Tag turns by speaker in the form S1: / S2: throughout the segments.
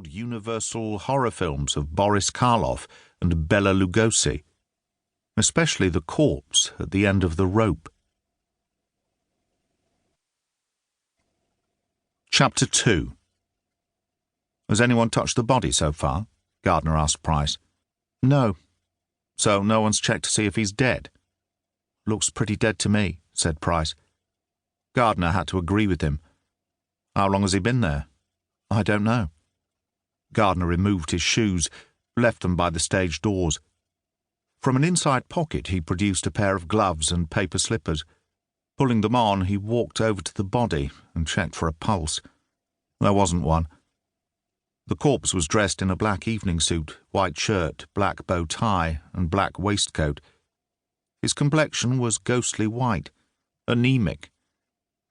S1: old Universal horror films of Boris Karloff and Bela Lugosi, especially the corpse at the end of the rope. Chapter 2. Has anyone touched the body so far? Gardener asked Price. No. So no one's checked to see if he's dead? Looks pretty dead to me, said Price. Gardener had to agree with him. How long has he been there? I don't know. Gardener removed his shoes, left them by the stage doors. From an inside pocket he produced a pair of gloves and paper slippers. Pulling them on, he walked over to the body and checked for a pulse. There wasn't one. The corpse was dressed in a black evening suit, white shirt, black bow tie, and black waistcoat. His complexion was ghostly white, anemic.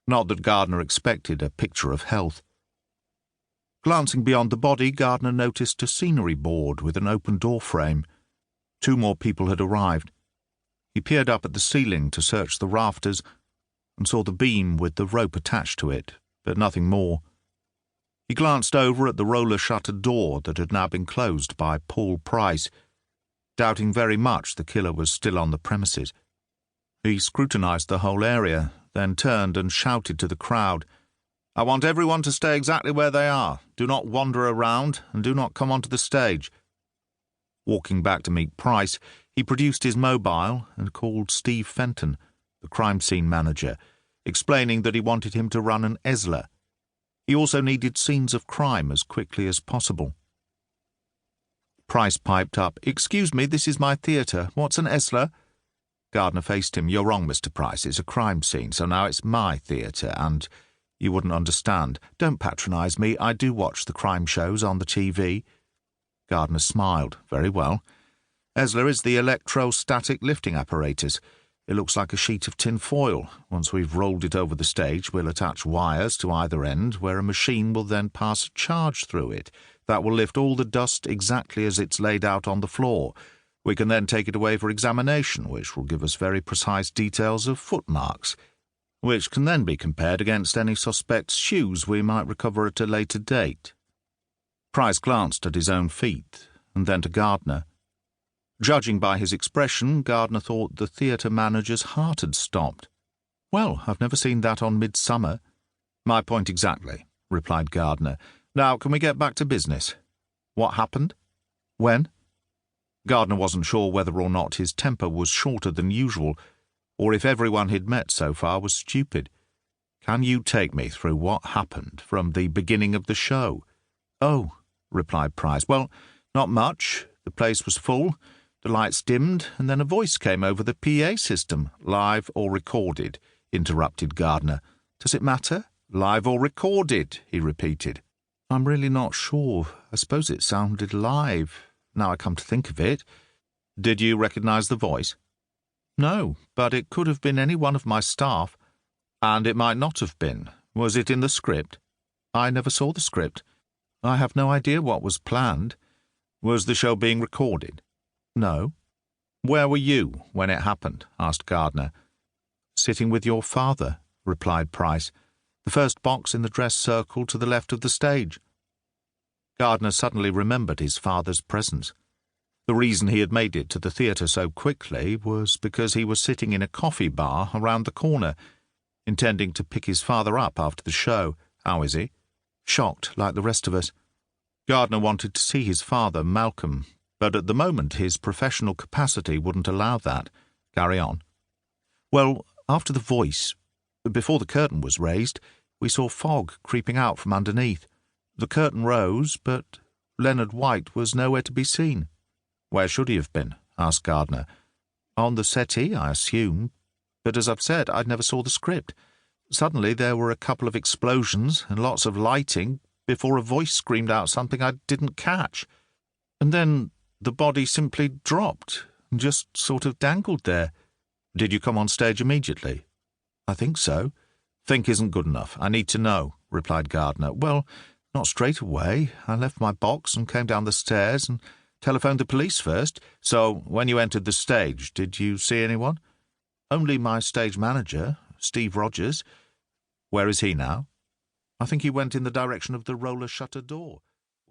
S1: Not that Gardener expected a picture of health. Glancing beyond the body, Gardener noticed a scenery board with an open door frame. 2 more people had arrived. He peered up at the ceiling to search the rafters and saw the beam with the rope attached to it, but nothing more. He glanced over at the roller-shuttered door that had now been closed by Paul Price, doubting very much the killer was still on the premises. He scrutinized the whole area, then turned and shouted to the crowd, I want everyone to stay exactly where they are. Do not wander around, and do not come onto the stage. Walking back to meet Price, he produced his mobile and called Steve Fenton, the crime scene manager, explaining that he wanted him to run an ESLA. He also needed scenes of crime as quickly as possible. Price piped up, Excuse me, this is my theatre. What's an ESLA? Gardener faced him. You're wrong, Mr. Price. It's a crime scene, so now it's my theatre, and you wouldn't understand. Don't patronise me. I do watch the crime shows on the TV. Gardener smiled. Very well. ESLA is the electrostatic lifting apparatus. It looks like a sheet of tin foil. Once we've rolled it over the stage, we'll attach wires to either end, where a machine will then pass a charge through it. That will lift all the dust exactly as it's laid out on the floor. We can then take it away for examination, which will give us very precise details of footmarks, which can then be compared against any suspect's shoes we might recover at a later date. Price glanced at his own feet, and then to Gardener. Judging by his expression, Gardener thought the theatre manager's heart had stopped. Well, I've never seen that on Midsummer. My point exactly, replied Gardener. Now, can we get back to business? What happened? When? Gardener wasn't sure whether or not his temper was shorter than usual, or if everyone he'd met so far was stupid. Can you take me through what happened from the beginning of the show? Oh, replied Price. Well, not much. The place was full. The lights dimmed, and then a voice came over the PA system. Live or recorded, interrupted Gardener. Does it matter? Live or recorded, he repeated. I'm really not sure. I suppose it sounded live, now I come to think of it. Did you recognise the voice? No, but it could have been any one of my staff. And it might not have been. Was it in the script? I never saw the script. I have no idea what was planned. Was the show being recorded? No. Where were you when it happened? Asked Gardener. Sitting with your father, replied Price. The first box in the dress circle to the left of the stage. Gardener suddenly remembered his father's presence. The reason he had made it to the theatre so quickly was because he was sitting in a coffee bar around the corner, intending to pick his father up after the show. How is he? Shocked, like the rest of us. Gardener wanted to see his father, Malcolm, but at the moment his professional capacity wouldn't allow that. Carry on. Well, after the voice, before the curtain was raised, we saw fog creeping out from underneath. The curtain rose, but Leonard White was nowhere to be seen. Where should he have been? Asked Gardener. On the settee, I assume. But as I've said, I never saw the script. Suddenly there were a couple of explosions and lots of lighting before a voice screamed out something I didn't catch. And then the body simply dropped and just sort of dangled there. Did you come on stage immediately? I think so. Think isn't good enough. I need to know, replied Gardener. Well, not straight away. I left my box and came down the stairs and telephoned the police first. So when you entered the stage, did you see anyone? Only my stage manager, Steve Rogers. Where is he now? I think he went in the direction of the roller shutter door.